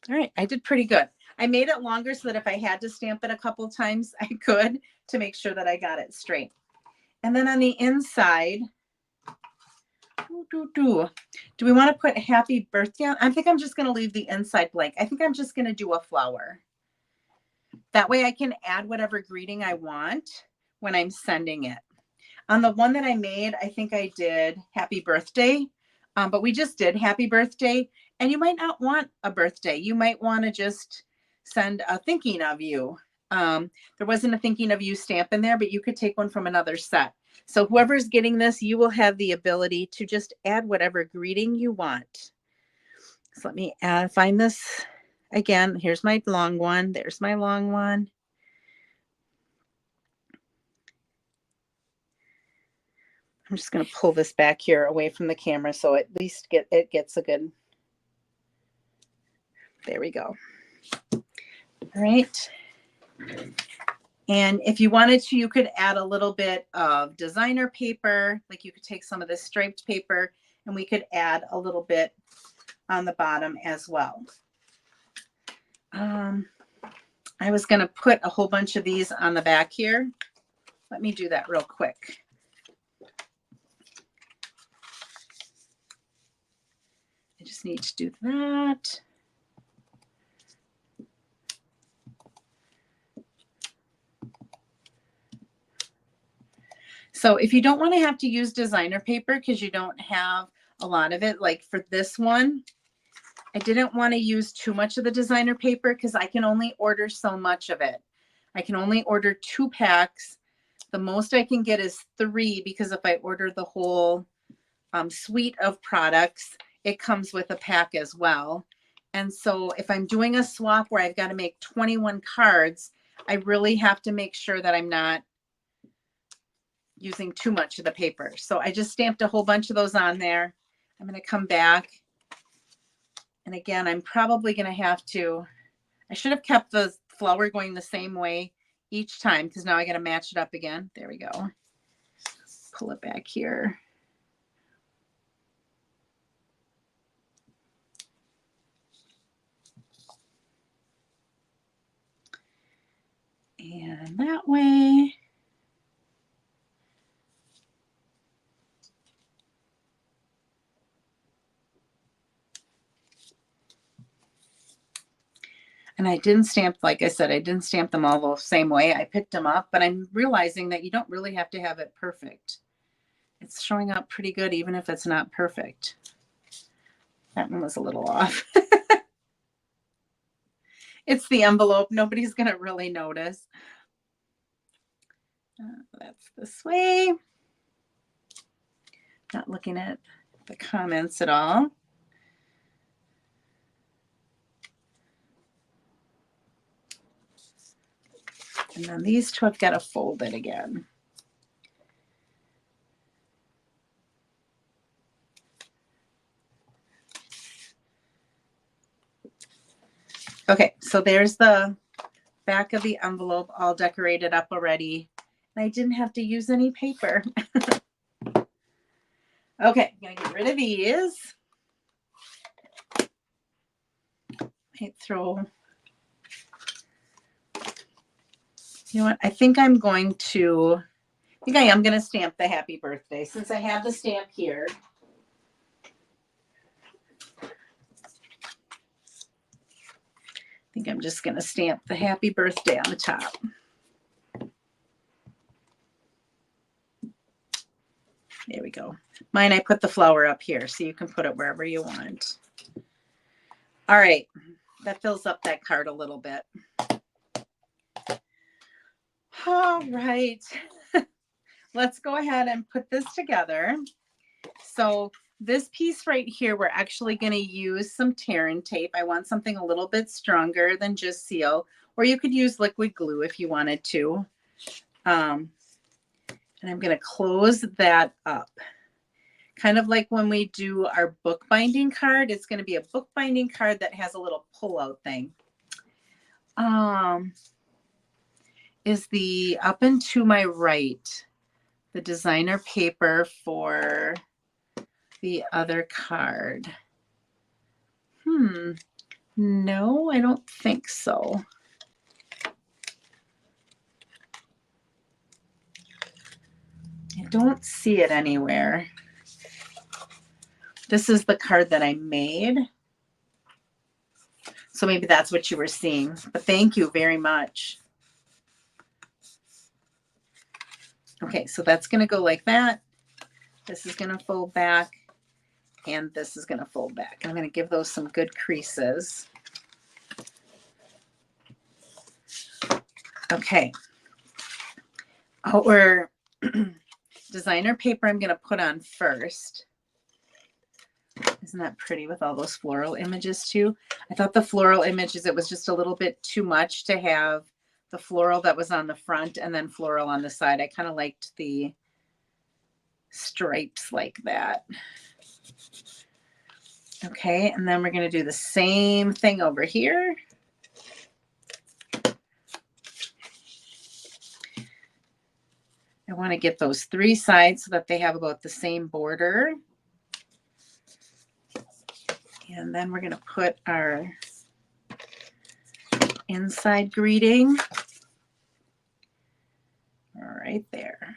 All right, I did pretty good. I made it longer so that if I had to stamp it a couple times, I could, to make sure that I got it straight. And then on the inside, do we want to put happy birthday on? I think I'm just going to leave the inside blank. I think I'm just going to do a flower. That way I can add whatever greeting I want when I'm sending it. On the one that I made, I think I did happy birthday, but we just did happy birthday. And you might not want a birthday. You might want to just send a thinking of you. There wasn't a thinking of you stamp in there, but you could take one from another set. So whoever's getting this, you will have the ability to just add whatever greeting you want. So let me find this again. Here's my long one. There's my long one. I'm just going to pull this back here away from the camera so at least it gets a good, there we go. All right. And if you wanted to, you could add a little bit of designer paper. Like you could take some of this striped paper and we could add a little bit on the bottom as well. I was going to put a whole bunch of these on the back here. Let me do that real quick. I just need to do that. So if you don't want to have to use designer paper because you don't have a lot of it, like for this one, I didn't want to use too much of the designer paper because I can only order so much of it. I can only order 2 packs. The most I can get is 3 because if I order the whole suite of products, it comes with a pack as well. And so if I'm doing a swap where I've got to make 21 cards, I really have to make sure that I'm not using too much of the paper. So I just stamped a whole bunch of those on there. I'm going to come back. And again, I'm probably going to have to, I should have kept the flower going the same way each time because now I got to match it up again. There we go. Pull it back here. And that way. And I didn't stamp, like I said, I didn't stamp them all the same way. I picked them up, but I'm realizing that you don't really have to have it perfect. It's showing up pretty good, even if it's not perfect. That one was a little off. It's the envelope. Nobody's going to really notice. That's this way. Not looking at the comments at all. And then these 2 I've got to fold it again. Okay, so there's the back of the envelope all decorated up already. And I didn't have to use any paper. Okay, I'm going to get rid of these. Might throw, you know what, I think I am going to stamp the happy birthday since I have the stamp here. I think I'm just going to stamp the happy birthday on the top. There we go. Mine, I put the flower up here, so you can put it wherever you want. All right, that fills up that card a little bit. All right, let's go ahead and put this together. So this piece right here, we're actually going to use some tear and tape. I want something a little bit stronger than just seal, or you could use liquid glue if you wanted to. And I'm going to close that up. Kind of like when we do our bookbinding card, it's going to be a bookbinding card that has a little pull-out thing. Is the up and to my right, the designer paper for the other card? No, I don't think so. I don't see it anywhere. This is the card that I made. So maybe that's what you were seeing. But thank you very much. Okay, so that's going to go like that. This is going to fold back. And this is going to fold back. I'm going to give those some good creases. Okay. Our designer paper I'm going to put on first. Isn't that pretty with all those floral images too? I thought the floral images, it was just a little bit too much to have the floral that was on the front and then floral on the side. I kind of liked the stripes like that. Okay, and then we're going to do the same thing over here. I want to get those 3 sides so that they have about the same border. And then we're going to put our inside greeting. Right there.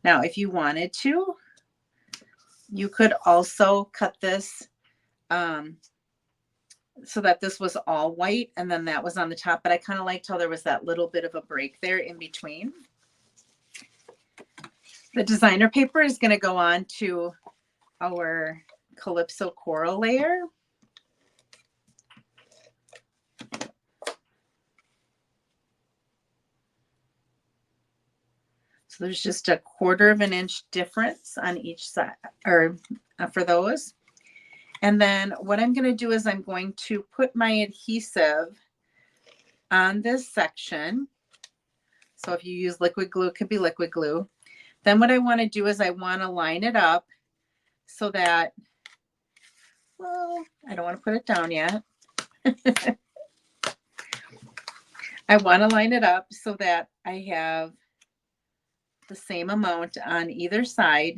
Now, if you wanted to, you could also cut this so that this was all white and then that was on the top, but I kind of liked how there was that little bit of a break there in between. The designer paper is going to go on to our Calypso coral layer. So there's just a 1/4 of an inch difference on each side, or for those. And then what I'm going to do is I'm going to put my adhesive on this section. So if you use liquid glue, it could be liquid glue. Then what I want to do is I want to line it up so that, well, I don't want to put it down yet. I want to line it up so that I have the same amount on either side.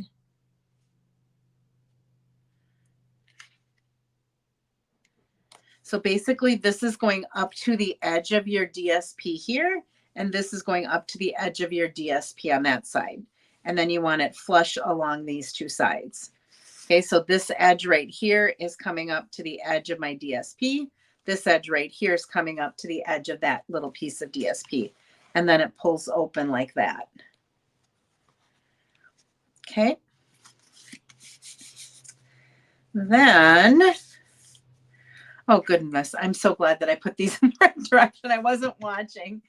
So basically this is going up to the edge of your DSP here, and this is going up to the edge of your DSP on that side. And then you want it flush along these two sides. Okay, so this edge right here is coming up to the edge of my DSP. This edge right here is coming up to the edge of that little piece of DSP. And then it pulls open like that. Okay. Then, oh goodness, I'm so glad that I put these in the right direction. I wasn't watching.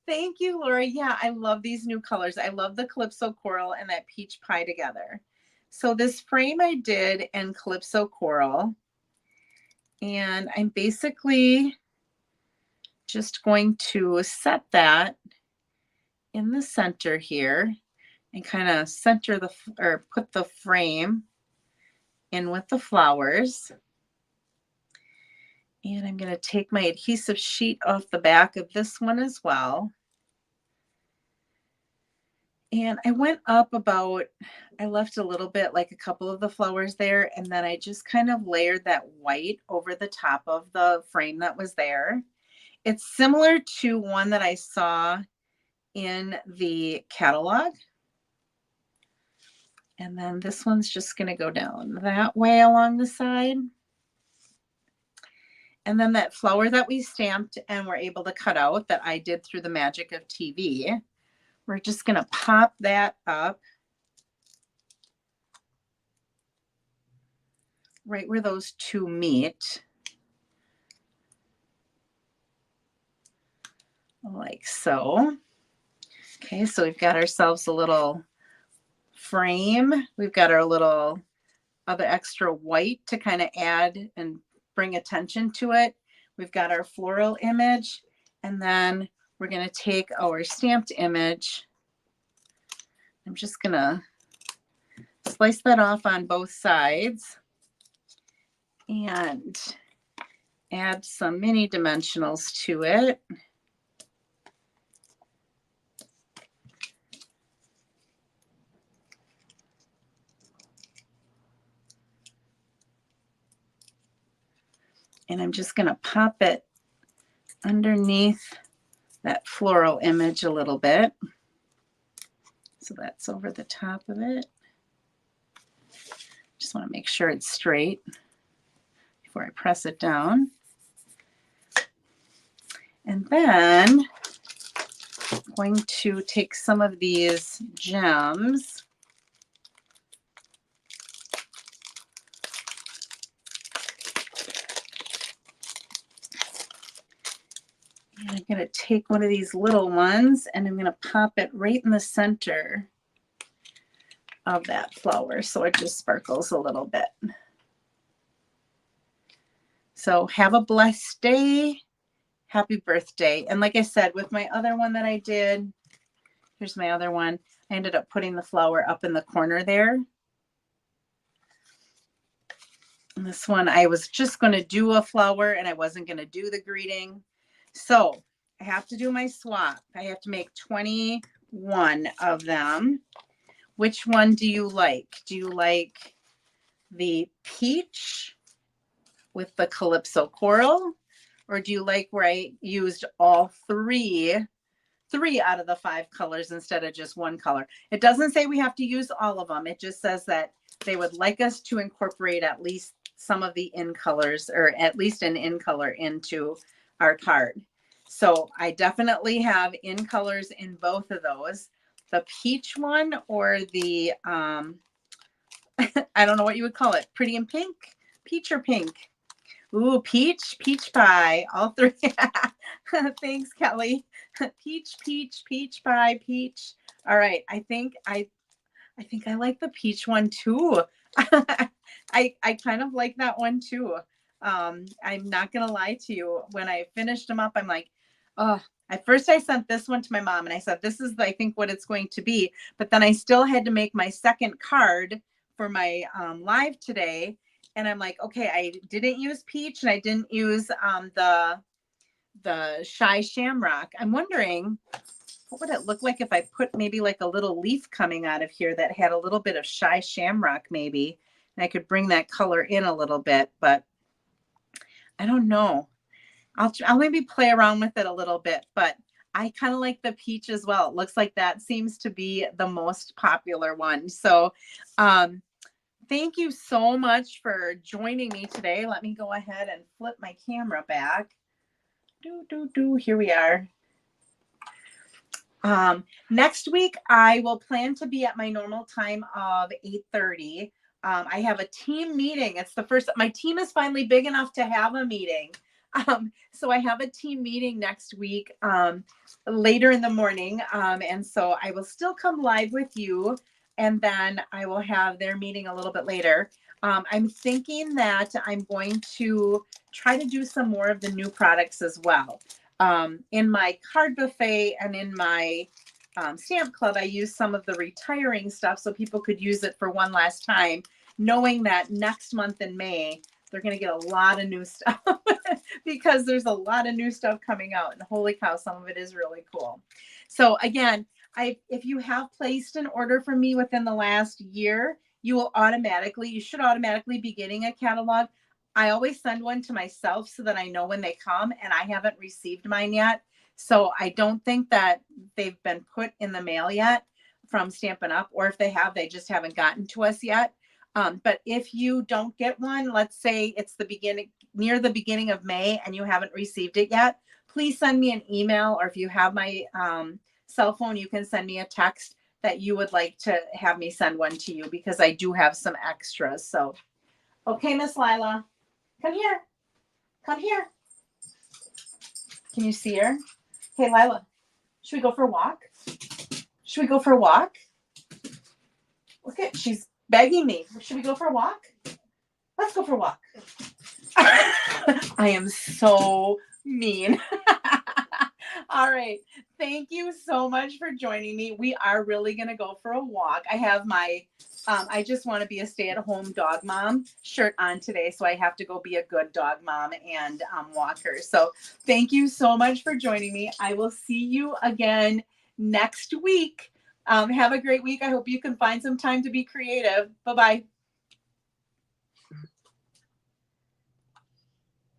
Thank you, Lori. Yeah, I love these new colors. I love the Calypso Coral and that peach pie together. So this frame I did in Calypso Coral, and I'm basically just going to set that in the center here and kind of center the, or put the frame in with the flowers. And I'm going to take my adhesive sheet off the back of this one as well. And I went up about, I left a little bit, like a couple of the flowers there, and then I just kind of layered that white over the top of the frame that was there. It's similar to one that I saw in the catalog. And then this one's just going to go down that way along the side. And then that flower that we stamped and were able to cut out that I did through the magic of TV, we're just going to pop that up right where those two meet. Like so. Okay, so we've got ourselves a little frame. We've got our little other extra white to kind of add and bring attention to it. We've got our floral image, and then we're going to take our stamped image. I'm just going to slice that off on both sides and add some mini dimensionals to it. And I'm just going to pop it underneath that floral image a little bit. So that's over the top of it. Just want to make sure it's straight before I press it down. And then I'm going to take some of these gems . And I'm going to take one of these little ones and I'm going to pop it right in the center of that flower so it just sparkles a little bit. So have a blessed day. Happy birthday. And like I said, with my other one that I did, here's my other one. I ended up putting the flower up in the corner there. And this one, I was just going to do a flower and I wasn't going to do the greeting. So I have to do my swap. I have to make 21 of them. Which one do you like? Do you like the peach with the Calypso Coral? Or do you like where I used all three out of the 5 colors instead of just one color? It doesn't say we have to use all of them. It just says that they would like us to incorporate at least some of the in colors, or at least an in color, into our card. So I definitely have in colors in both of those. The peach one, or the, I don't know what you would call it. Pretty in pink? Peach or pink? Ooh, peach pie, all 3. Thanks, Kelly. Peach pie, peach. All right, I think I like the peach one too. I kind of like that one too. I'm not gonna lie to you. When I finished them up, I'm like, oh. At first, I sent this one to my mom, and I said, "This is, I think, what it's going to be." But then I still had to make my second card for my live today. And I'm like, okay, I didn't use peach, and I didn't use the shy shamrock. I'm wondering, what would it look like if I put maybe like a little leaf coming out of here that had a little bit of shy shamrock maybe, and I could bring that color in a little bit, but I don't know. I'll maybe play around with it a little bit, but I kind of like the peach as well. It looks like that seems to be the most popular one. So, thank you so much for joining me today. Let me go ahead and flip my camera back. Here we are. Next week, I will plan to be at my normal time of 8:30. I have a team meeting. It's the first, my team is finally big enough to have a meeting. So I have a team meeting next week, later in the morning. And so I will still come live with you, and then I will have their meeting a little bit later. I'm thinking that I'm going to try to do some more of the new products as well. In my card buffet and in my stamp club, I use some of the retiring stuff so people could use it for one last time, knowing that next month in May, they're going to get a lot of new stuff because there's a lot of new stuff coming out, and holy cow, some of it is really cool. So again, if you have placed an order from me within the last year, you should automatically be getting a catalog. I always send one to myself so that I know when they come, and I haven't received mine yet. So I don't think that they've been put in the mail yet from Stampin' Up, or if they have, they just haven't gotten to us yet. But if you don't get one, let's say it's near the beginning of May and you haven't received it yet, please send me an email, or if you have my cell phone, you can send me a text that you would like to have me send one to you, because I do have some extras. So, okay, Miss Lila, come here. Come here. Can you see her? Hey, Lila, should we go for a walk? Should we go for a walk? Look at, she's begging me. Should we go for a walk? Let's go for a walk. I am so mean. All right. Thank you so much for joining me. We are really going to go for a walk. I have my I just want to be a stay-at-home dog mom shirt on today, so I have to go be a good dog mom and walk her. So thank you so much for joining me. I will see you again next week. Have a great week. I hope you can find some time to be creative. Bye-bye.